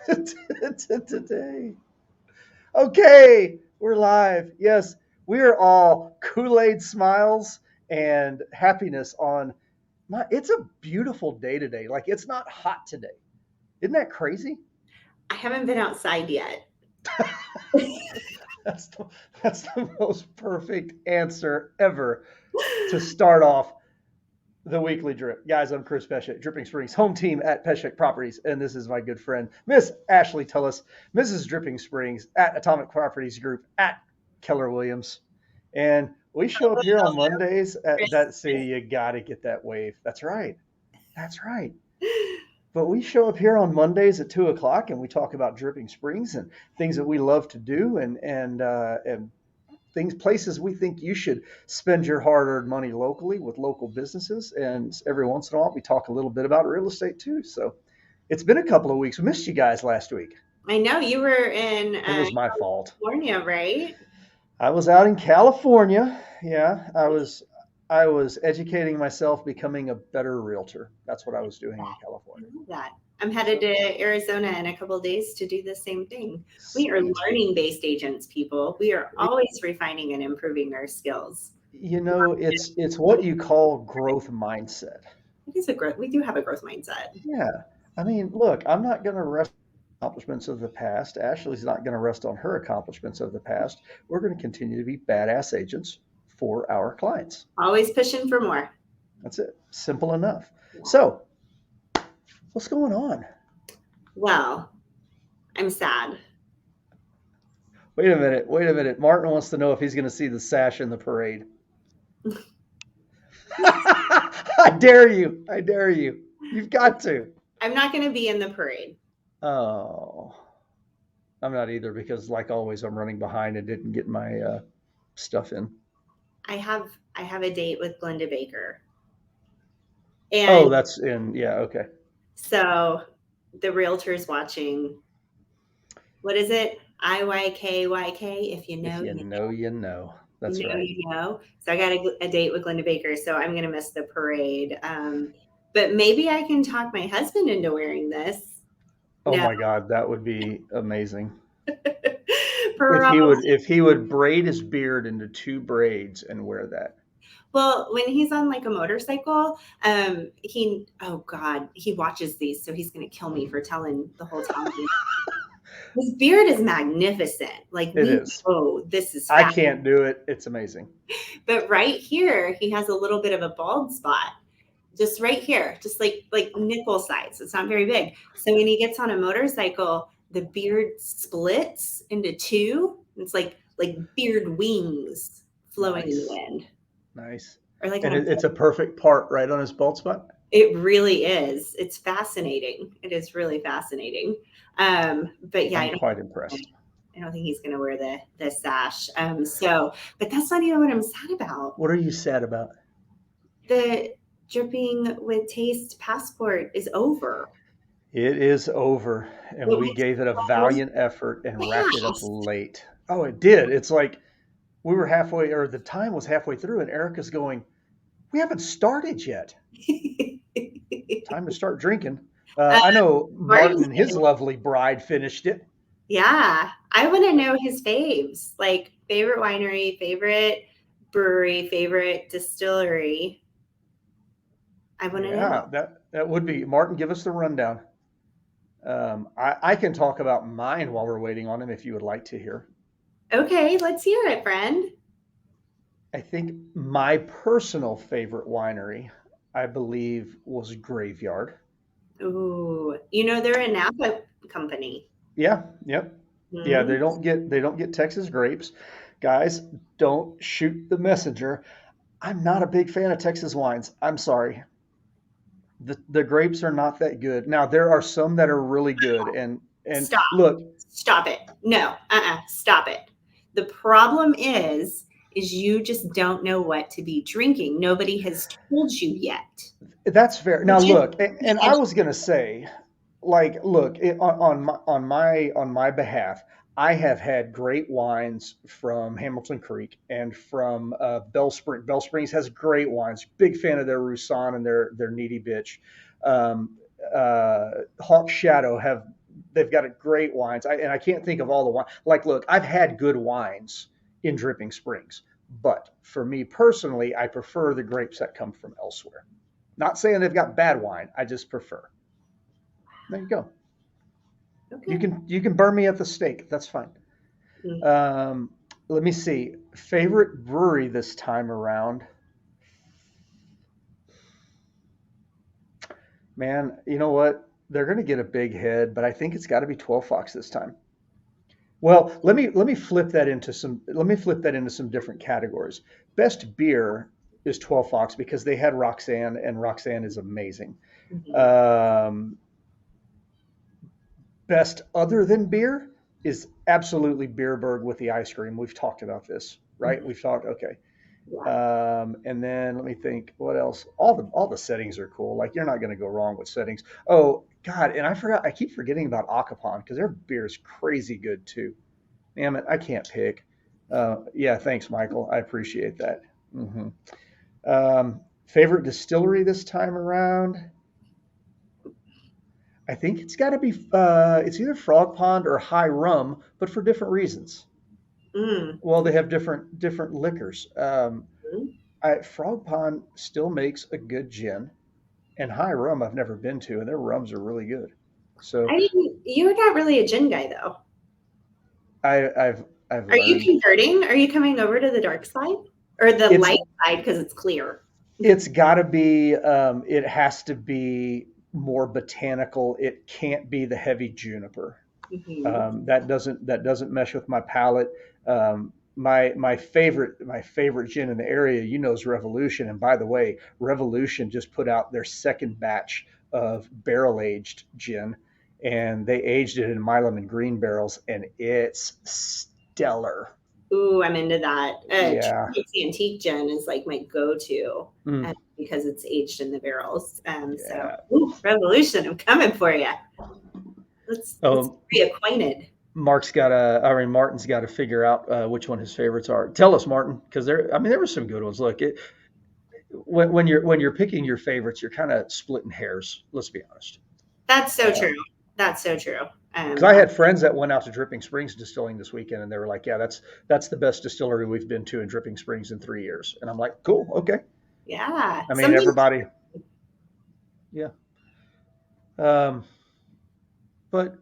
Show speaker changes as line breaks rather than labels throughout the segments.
today. Okay, we're live. Yes, we are all Kool-Aid smiles and happiness on my it's a beautiful day today. Like it's not hot today. Isn't that crazy?
I haven't been outside yet.
That's the, that's the most perfect answer ever to start off the weekly drip. Guys, I'm Chris Pesek, Dripping Springs home team at Pesek Properties, and this is my good friend, Miss Ashley Tullis, Mrs. Dripping Springs at Atomic Properties Group at Keller Williams. And we show up here on Mondays at that. See, you got to get that wave. That's right. That's right. But we show up here on Mondays at 2 o'clock, and we talk about Dripping Springs and things that we love to do, and things, places we think you should spend your hard-earned money locally with local businesses. And every once in a while, we talk a little bit about real estate too. So it's been a couple of weeks. We missed you guys last week.
I know you were in
It was my fault.
California, right?
I was out in California. Yeah, I was educating myself, becoming a better realtor. That's what I was doing in
I
California.
love that. I'm headed to Arizona in a couple of days to do the same thing. We are
Sweet.
learning-based agents, people. We are always refining and improving our skills.
It's what you call growth mindset.
It is a growth. We do have a growth mindset.
Yeah. I mean, look, I'm not going to rest on accomplishments of the past. Ashley's not going to rest on her accomplishments of the past. We're going to continue to be badass agents for our clients.
Always pushing for more.
That's it. Simple enough. So, what's going on?
Well, I'm sad.
Wait a minute. Wait a minute. Martin wants to know if he's going to see the sash in the parade. I dare you. I dare you. You've got to.
I'm not going to be in the parade.
Oh, I'm not either because, like always, I'm running behind and didn't get my stuff in.
I have a date with Glenda Baker.
Oh,
And
that's in. Yeah, okay.
so the realtor's watching. What is it? IYKYK. If you
If
know,
you
you
know, you know. That's
know,
right.
you know. So I got a date with Glenda Baker, so I'm going to miss the parade. But maybe I can talk my husband into wearing this.
Oh
No,
my God, that would be amazing.
for
If he would braid his beard into two braids and wear that.
well, when he's on like a motorcycle, he oh God, he watches these, so he's going to kill me for telling the whole time. His beard is magnificent. Like
It
we
is.
know this is
I
fat.
can't do it. It's amazing.
But right here, he has a little bit of a bald spot. Just right here, just like nickel size. It's not very big. So when he gets on a motorcycle, the beard splits into two. It's like beard wings flowing in the
Nice.
wind.
Nice.
Or like on
And
a
it's a perfect part right on his bald spot.
it really is. It's fascinating. It is really fascinating. But yeah,
I'm quite impressed.
I don't think he's going to wear the sash. But that's not even what I'm sad about.
What are you sad about?
The dripping with taste passport is over.
It is over, and
It
we
was
gave it a
so
valiant effort and wrapped it up
fast.
late. Oh, it did. It's like we were halfway, or the time was halfway through, and Erica's going, "We haven't started yet. Time to start drinking."
uh,
I know Martin
Martin's
and his
gonna-
lovely bride finished it.
yeah, I want to know his faves, like favorite winery, favorite brewery, favorite distillery. I want to know.
Yeah, that would be Martin. Give us the rundown. I can talk about mine while we're waiting on him if you would like to hear.
Okay, let's hear it, friend.
I think my personal favorite winery, I believe, was Graveyard.
Ooh, they're a Napa company.
Yeah, yep. Yeah,
Hmm.
they don't get Texas grapes. Guys, don't shoot the messenger. I'm not a big fan of Texas wines. I'm sorry. The grapes are not that good. Now there are some that are really good and
Stop.
look,
Stop it. No, stop it. The problem is you just don't know what to be drinking. Nobody has told you yet.
that's fair. Now
Which is
look, and I was gonna say, like, look, on my behalf, I have had great wines from Hamilton Creek and from Bell Spring. Bell Springs has great wines. Big fan of their Roussan and their Needy Bitch. Um, Hawk Shadow They've got a great wines. And I can't think of all the wine. Like, look, I've had good wines in Dripping Springs, but for me personally, I prefer the grapes that come from elsewhere. Not saying they've got bad wine. I just prefer. There you go.
Okay.
You can burn me at the stake. That's fine.
Mm.
Let me see. Favorite brewery this time around. Man, you know what? They're going to get a big head, but I think it's got to be 12 Fox this time. Well, let me flip that into some different categories. Best beer is 12 Fox because they had Roxanne, and Roxanne is amazing.
Mhm.
Um, Best other than beer is absolutely Beerberg with the ice cream. We've talked about this, right?
Mhm.
We've talked. Okay.
Yeah.
And then let me think, what else? All the settings are cool. Like you're not going to go wrong with settings. Oh God, and I forgot. I keep forgetting about Acapon because their beer is crazy good too. Damn it, I can't pick. Yeah, thanks, Michael. I appreciate that. hmm Favorite distillery this time around? I think it's got to be. It's either Frog Pond or High Rum, but for different reasons.
Mm.
Well, they have different liquors.
Mhm.
Frog Pond still makes a good gin, and High Rum I've never been to, and their rums are really good. So
I didn't. You're not really a gin guy, though.
I've
Are you
learned
converting? Are you coming over to the dark side or the
it's
light side because it's clear?
it's got to be it has to be more botanical. It can't be the heavy juniper.
Hmm.
That doesn't mesh with my palate. My favorite gin in the area, is Revolution. And by the way, Revolution just put out their second batch of barrel aged gin, and they aged it in Milam and green barrels, and it's stellar.
Ooh, I'm into that.
Yeah,
Trademark's Antique Gin is like my go-to
mm,
because it's aged in the barrels. So,
yeah.
ooh, Revolution, I'm coming for you. Let's
Oh,
get reacquainted.
Martin's got to figure out which one his favorites are. Tell us, Martin, because there were some good ones. Look, when you're picking your favorites, you're kind of splitting hairs. Let's be honest.
That's so true. That's so true.
Because I had friends that went out to Dripping Springs Distilling this weekend, and they were like, "Yeah, that's the best distillery we've been to in Dripping Springs in 3 years." And I'm like, "Cool, okay."
Yeah.
I mean,
Something.
everybody, yeah. Um, but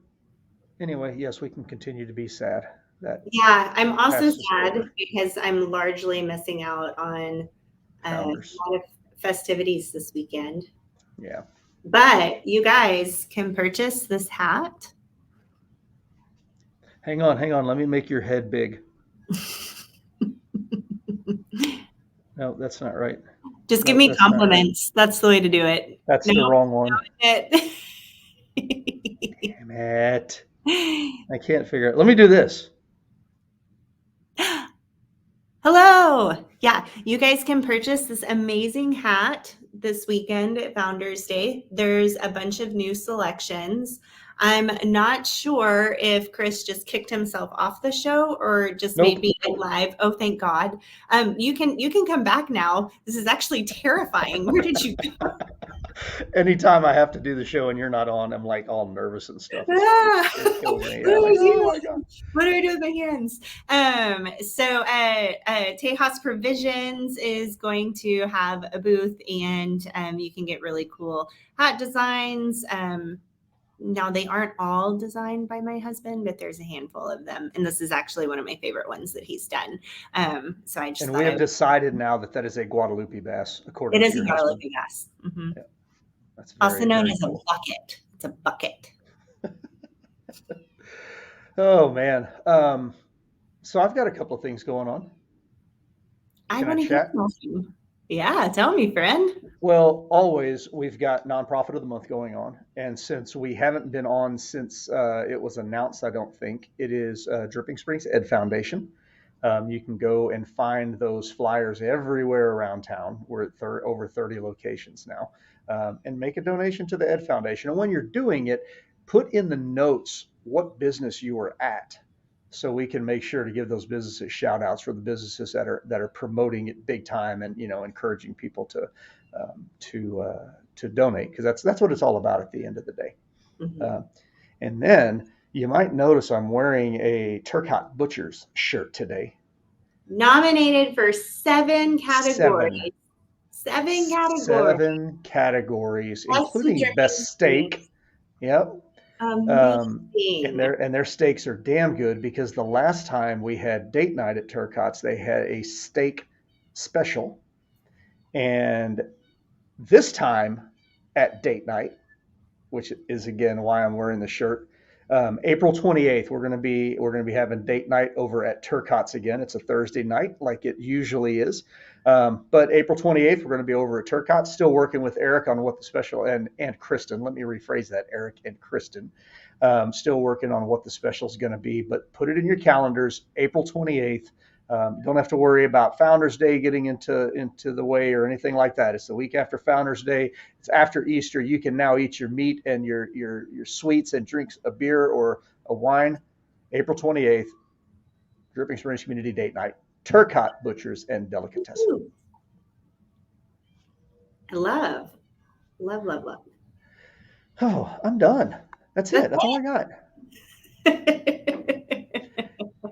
anyway, yes, we can continue to be sad that
Yeah, I'm also
past is
sad
over.
because I'm largely missing out on a
Founders,
lot of festivities this weekend.
yeah.
But you guys can purchase this hat.
Hang on. Let me make your head big. No, that's not right.
Just give
No,
me
that's not right.
compliments. That's the way to do it.
That's
No,
the wrong one.
it.
Damn it. I can't figure it. Let me do this.
Hello. Yeah, you guys can purchase this amazing hat this weekend at Founders Day. There's a bunch of new selections. I'm not sure if Chris just kicked himself off the show or just made
Nope.
me go live. Oh, thank God. You can come back now. This is actually terrifying. Where did you go?
Anytime I have to do the show and you're not on, I'm like all nervous and stuff.
Ah,
It kills me.
what
Yeah,
do I
like, oh
do?
my God.
What do I do with my hands? Tejas Provisions is going to have a booth, and you can get really cool hat designs. Now they aren't all designed by my husband, but there's a handful of them, and this is actually one of my favorite ones that he's done. So I just
And we
thought
have decided now that that is a Guadalupe bass,
it
according to
is a
your husband.
Guadalupe gas,
Yeah, that's
also
very,
known
very
as a
cool.
bucket. It's a bucket.
Oh man. So I've got a couple of things going on.
I
Can I
want to hear
chat?
from you. Yeah, tell me, friend.
Well, always we've got nonprofit of the month going on, and since we haven't been on since it was announced, I don't think it is Dripping Springs Ed Foundation. You can go and find those flyers everywhere around town. We're at over 30 locations now, and make a donation to the Ed Foundation. And when you're doing it, put in the notes what business you are at, so we can make sure to give those businesses shout outs for the businesses that are promoting it big time, and encouraging people to donate, because that's what it's all about at the end of the day.
Mhm.
Uh, And then you might notice I'm wearing a Turcotte Butchers shirt today.
Nominated for 7
Seven.
categories. 7 categories.
7 categories,
Best to
including
dripping
best steak.
springs.
Yep. And
Amazing.
their steaks are damn good because the last time we had date night at Turcotte's, they had a steak special. And this time at date night, which is again why I'm wearing the shirt. April 28th, we're gonna be having date night over at Turcotte's again. It's a Thursday night, like it usually is. But April 28th, we're going to be over at Turcotte's, still working with Eric on what the special and Kristen. Let me rephrase that, Eric and Kristen. Still working on what the special is going to be, but put it in your calendars, April 28th. Don't have to worry about Founders Day getting into the way or anything like that. It's the week after Founders Day. It's after Easter. You can now eat your meat and your sweets and drinks a beer or a wine. April 28th, Dripping Springs Community Date Night, Turcotte Butchers and Delicatessen.
Ooh. I love.
Oh, I'm done. That's it. That's all I got.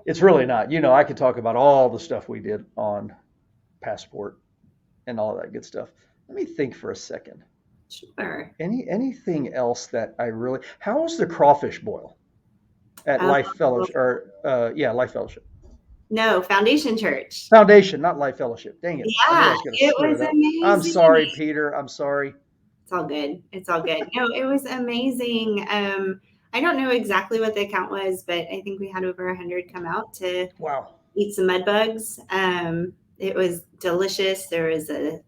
It's really not. I could talk about all the stuff we did on Passport and all that good stuff. Let me think for a second.
Sure.
Anything else that I really? How was the crawfish boil at Life Fellowship? Life Fellowship.
No, Foundation Church.
Foundation, not Life Fellowship. Dang it! I knew I
Yeah,
was going to
it
screw
was
it up.
amazing.
I'm sorry, Peter. I'm sorry.
It's all good. It's all good. No, it was amazing. I don't know exactly what the count was, but I think we had over 100 come out to eat some mud bugs. It was delicious. There was a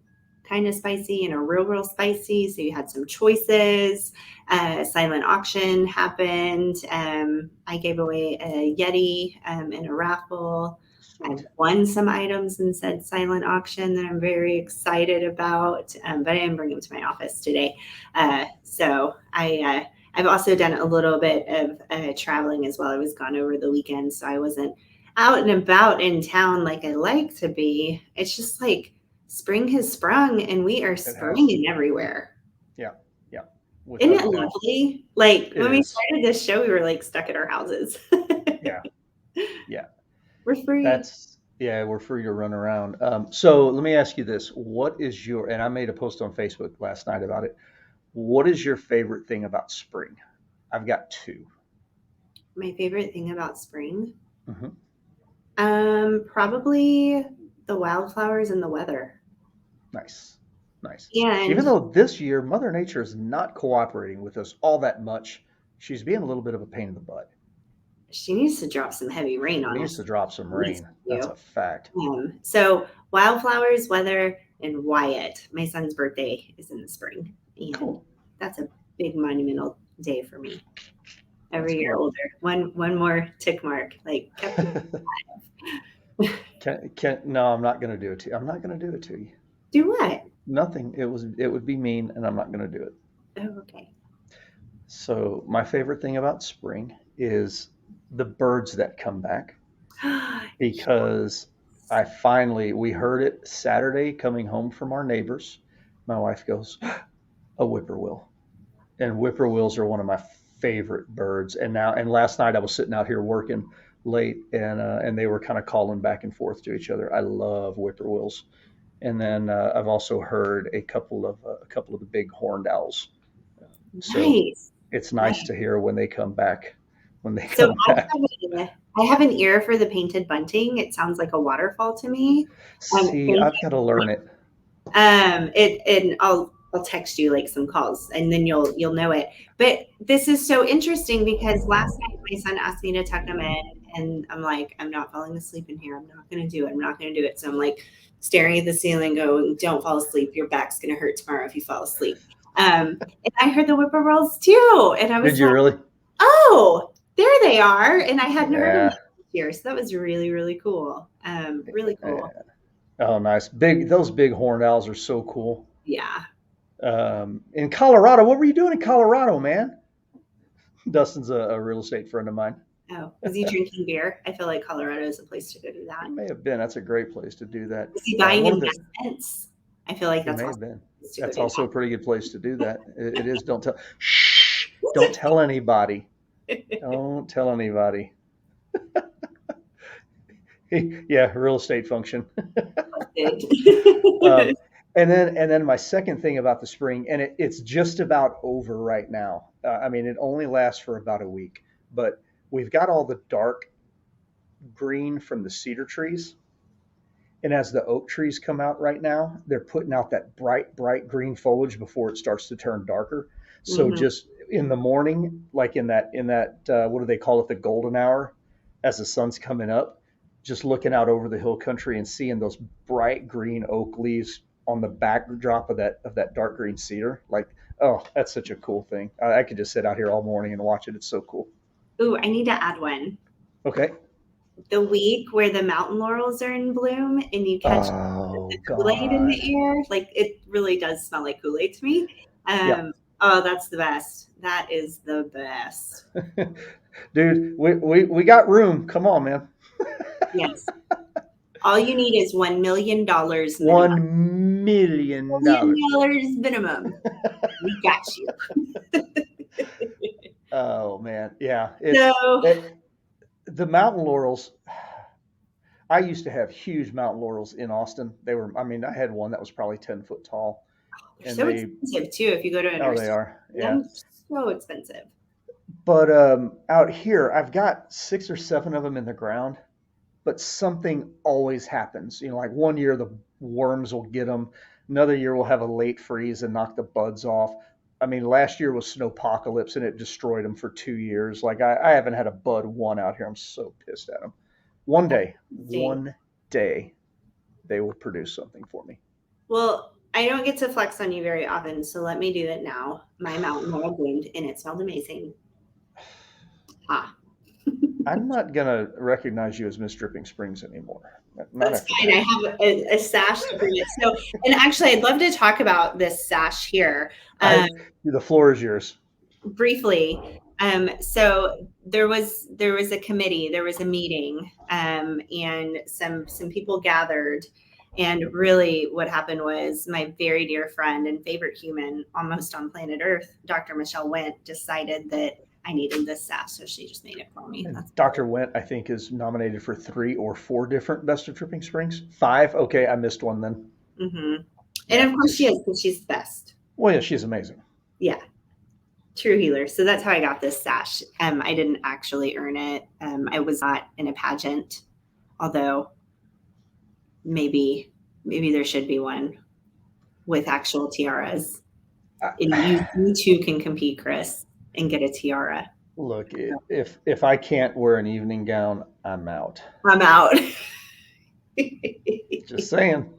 kind of spicy and a real spicy. So you had some choices. Silent auction happened. I gave away a Yeti in a raffle. I won some items and said silent auction that I'm very excited about, but I didn't bring them to my office today. So I've also done a little bit of traveling as well. I was gone over the weekend, so I wasn't out and about in town like I like to be. It's just like spring has sprung and we are springing everywhere.
Yeah.
Isn't it lovely? Like when we started this show, we were like stuck at our houses.
Yeah.
We're free.
We're free to run around. So let me ask you this. What is and I made a post on Facebook last night about it. What is your favorite thing about spring? I've got 2.
My favorite thing about spring?
Mm-hmm.
Probably the wildflowers and the weather.
Nice.
And
even though this year Mother Nature is not cooperating with us all that much, she's being a little bit of a pain in the butt.
She needs to drop some heavy rain on us.
She needs to drop some rain. That's a fact.
So wildflowers, weather, and Wyatt. My son's birthday is in the spring. And that's a big monumental day for me. Every year older. One more tick mark. Like
No, I'm not going to do it to you. I'm not going to do it to you.
Do what?
Nothing. It would be mean, and I'm not going to do it.
Oh, okay.
So my favorite thing about spring is the birds that come back, because we heard it Saturday coming home from our neighbors. My wife goes, a whippoorwill, and whippoorwills are one of my favorite birds. And last night I was sitting out here working late, and they were kind of calling back and forth to each other. I love whippoorwills. And then I've also heard a couple of the big horned owls. So it's nice to hear when they come back.
I have an ear for the painted bunting. It sounds like a waterfall to me.
See, I've got to learn it.
And I'll text you like some calls, and then you'll know it. But this is so interesting because last night my son asked me to tuck him in, and I'm like, I'm not falling asleep in here. I'm not going to do it. So I'm like staring at the ceiling, going, "Don't fall asleep. Your back's going to hurt tomorrow if you fall asleep." And I heard the whippoorwills too, and I was
Did you really?
Oh, there they are, and I hadn't heard them this year, so that was really, really cool. Really cool.
Oh, nice. Those big horned owls are so cool.
Yeah.
In Colorado, what were you doing in Colorado, man? Dustin's a real estate friend of mine.
Oh, was he drinking beer? I feel like Colorado is a place to go do that.
It may have been. That's a great place to do that.
Was he buying investments? I feel like that's
also a pretty good place to do that. It is. Don't tell. Shh. Don't tell anybody. Don't tell anybody. Yeah, real estate function. Um, and then my second thing about the spring, and it's just about over right now. I mean, it only lasts for about a week, but we've got all the dark green from the cedar trees. And as the oak trees come out right now, they're putting out that bright, bright green foliage before it starts to turn darker. So
Mhm.
just in the morning, like in that what do they call it, the golden hour, as the sun's coming up, just looking out over the hill country and seeing those bright green oak leaves on the backdrop of that dark green cedar, like, oh, that's such a cool thing. I could just sit out here all morning and watch it. It's so cool.
Ooh, I need to add one.
Okay.
The week where the mountain laurels are in bloom and you catch the
Oh
Kool-Aid in
God.
the air, like it really does smell like Kool-Aid to me.
Yeah.
Oh, that's the best. That is the best.
Dude, we got room. Come on, man.
Yes. All you need is $1 million minimum.
$1 million.
$1 million minimum. We got you.
Oh man, yeah. It's
So
it, the mountain laurels. I used to have huge mountain laurels in Austin. They were, I mean, I had one that was probably 10 foot tall,
they're
and
so
they,
expensive too if you go to a
oh, they
nursery.
are, yeah.
Them so expensive.
But out here, I've got 6 or 7 of them in the ground. But something always happens. Like one year the worms will get them. Another year we'll have a late freeze and knock the buds off. I mean, last year was snowpocalypse and it destroyed them for 2 years. Like I haven't had a bud one out here. I'm so pissed at them. One
That's
day,
interesting.
one day, they will produce something for me.
Well, I don't get to flex on you very often, so let me do it now. My mountain laurel bloomed and it smelled amazing. Ah,
I'm not gonna recognize you as Miss Dripping Springs anymore. Not
that's
after
fine. I
that.
have a sash to bring it. So, and actually, I'd love to talk about this sash here.
I
Um,
the floor is yours.
briefly. So there was a committee, there was a meeting, and some people gathered, and really what happened was my very dear friend and favorite human, almost on planet Earth, Dr. Michelle Went, decided that I needed this sash, so she just made it for me.
And
That's
Dr. Went, I think, is nominated for 3 or 4 different Best of Dripping Springs. 5? Okay, I missed one then.
mm-hmm. And
Yeah,
of course
because
she is, because she's the best.
well, yeah, she's amazing.
Yeah, true healer. So that's how I got this sash. I didn't actually earn it. I was not in a pageant, although maybe there should be one with actual tiaras. And
I,
you too can compete, Chris, and get a tiara.
look, if I can't wear an evening gown, I'm out.
I'm out.
Just saying.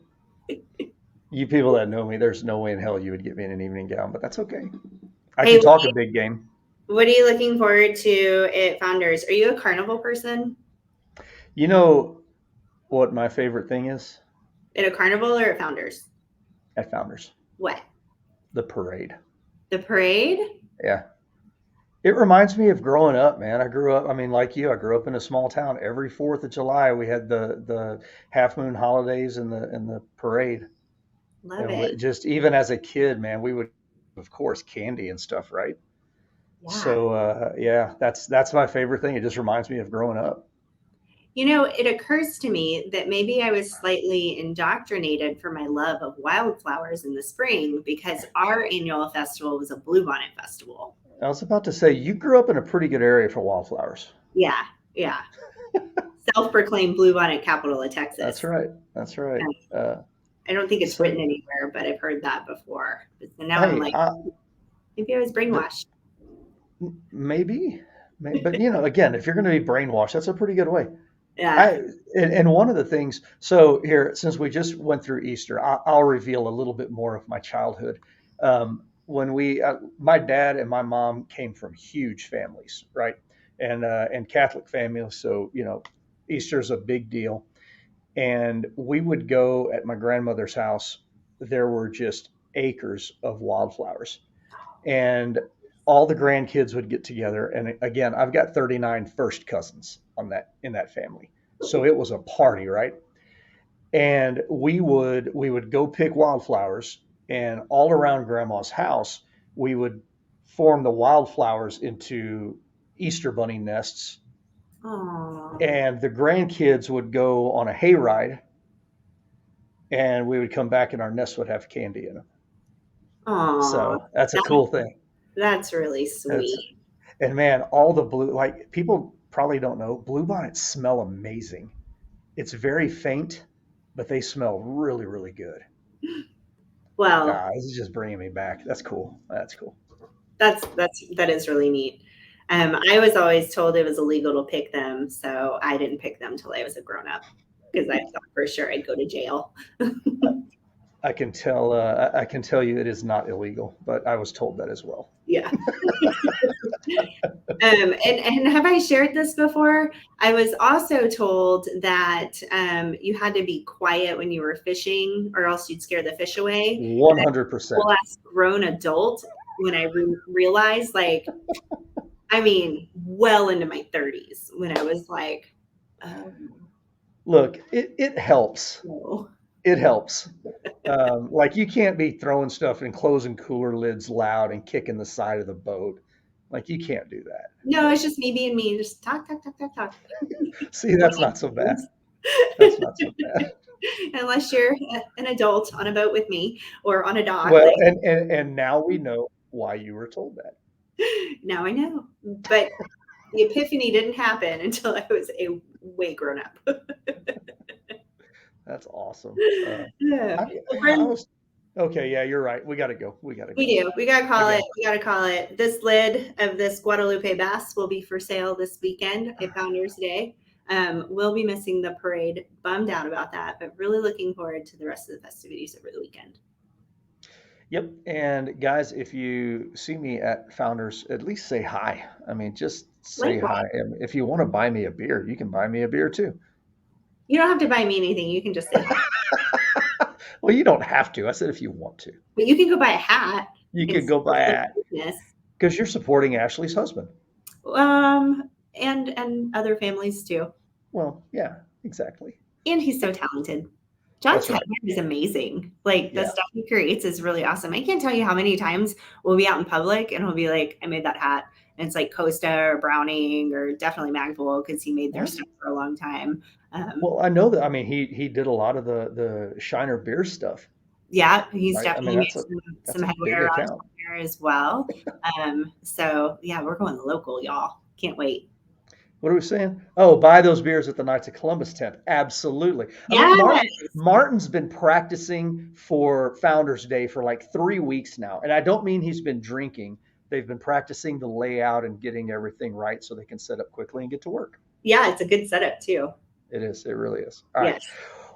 You people that know me, there's no way in hell you would get me in an evening gown, but that's okay. I
Hey,
can talk a big game.
what are you looking forward to at Founders? Are you a carnival person?
You know what my favorite thing is
At a carnival or at Founders?
at Founders?
What?
The parade.
The parade?
Yeah. It reminds me of growing up, man. I grew up, I mean, like you, I grew up in a small town. Every 4th of July, we had the half moon holidays and the parade.
Love
And
it.
just even as a kid, man, we would, of course, candy and stuff, right?
Yeah.
So yeah, that's my favorite thing. It just reminds me of growing up.
You know, it occurs to me that maybe I was slightly indoctrinated for my love of wildflowers in the spring because our annual festival was a bluebonnet festival.
I was about to say you grew up in a pretty good area for wildflowers.
Yeah, yeah. Self-proclaimed bluebonnet capital of
That's
Texas.
right. That's right. Uh,
I don't think it's written
so
anywhere, but I've heard that before. So now I'm
hey,
like, maybe I was
the,
brainwashed.
maybe, but again, if you're going to be brainwashed, that's a pretty good way.
Yeah.
I and one of the things. So here, since we just went through Easter, I'll reveal a little bit more of my childhood. When my dad and my mom came from huge families, right, and Catholic families, so Easter's a big deal. And we would go at my grandmother's house. There were just acres of wildflowers, and all the grandkids would get together. And again, I've got 39 first cousins on that in that family, so it was a party, right? And we would go pick wildflowers, and all around grandma's house we would form the wildflowers into Easter bunny nests,
Oh,
and the grandkids would go on a hayride, and we would come back, and our nests would have candy in them.
oh,
So that's a
that,
cool thing.
that's really
That's
sweet.
And man, all the blue, like people probably don't know, bluebonnets smell amazing. It's very faint, but they smell really, really good.
Well,
This is just bringing me back. That's cool. That's cool.
that is really neat. I was always told it was illegal to pick them, so I didn't pick them till I was a grown up because I thought for sure I'd go to jail.
I can tell. I can tell you it is not illegal, but I was told that as well.
Yeah. And have I shared this before? I was also told that you had to be quiet when you were fishing, or else you'd scare the fish away. And as a
100%.
full ass grown adult, when I realized, like, I mean, well into my 30s, when I was like, oh,
Look, it helps.
no.
It helps. Like you can't be throwing stuff and closing cooler lids loud and kicking the side of the boat. Like you can't do that.
No, it's just me being me. Just talk, talk, talk, talk, talk.
See, that's not so bad. That's not so bad.
Unless you're an adult on a boat with me or on a dock,
Well,
like,
and now we know why you were told that.
now I know. But the epiphany didn't happen until I was a way grown up.
That's awesome.
Yeah.
I,
Well,
I
friend,
was okay. Yeah, you're right. We got to go. We got to
we
go.
do. We gotta
I
call
got
it. We gotta call it. This lid of this Guadalupe bass will be for sale this weekend at Founders Day. We'll be missing the parade. Bummed out about that, but really looking forward to the rest of the festivities over the weekend.
Yep. And guys, if you see me at Founders, at least say hi. I mean, just say
Likewise,
hi. And if you want to buy me a beer, you can buy me a beer too.
you don't have to buy me anything. You can just say hi.
Well, you don't have to. I said if you want to.
But you can go buy a hat
You
and
could go buy
support
a
local
hat
business.
because you're supporting Ashley's husband.
And other families too.
Well, yeah, exactly.
And he's so talented. John's
That's right.
talent is amazing. Like the
Yeah.
stuff he creates is really awesome. I can't tell you how many times we'll be out in public and he'll be like, I made that hat. And it's like Costa or Browning or definitely Magpul because he made their
What?
stuff for a long time.
Well, I know that. I mean, he did a lot of the Shiner beer stuff,
Yeah, he's
right? I mean,
definitely made some
that's a big
headwear around
account.
here as well. So yeah, we're going local, y'all. Can't wait.
What are we saying? Oh, buy those beers at the Knights of Columbus tent. Absolutely. I mean,
Yes.
Martin's been practicing for Founders Day for like 3 weeks now, and I don't mean he's been drinking. They've been practicing the layout and getting everything right so they can set up quickly and get to work.
Yeah, it's a good setup too.
It is. It really is. All right.
Yes.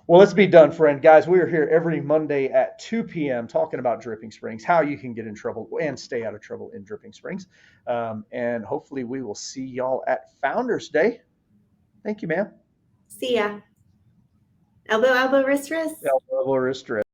Well, let's be done, friend. Guys, we are here every Monday at 2 p.m. talking about Dripping Springs, how you can get in trouble and stay out of trouble in Dripping Springs. And hopefully we will see y'all at Founders Day. Thank you, ma'am.
See ya. Elbow, elbow, wrist, wrist.
Elbow, wrist,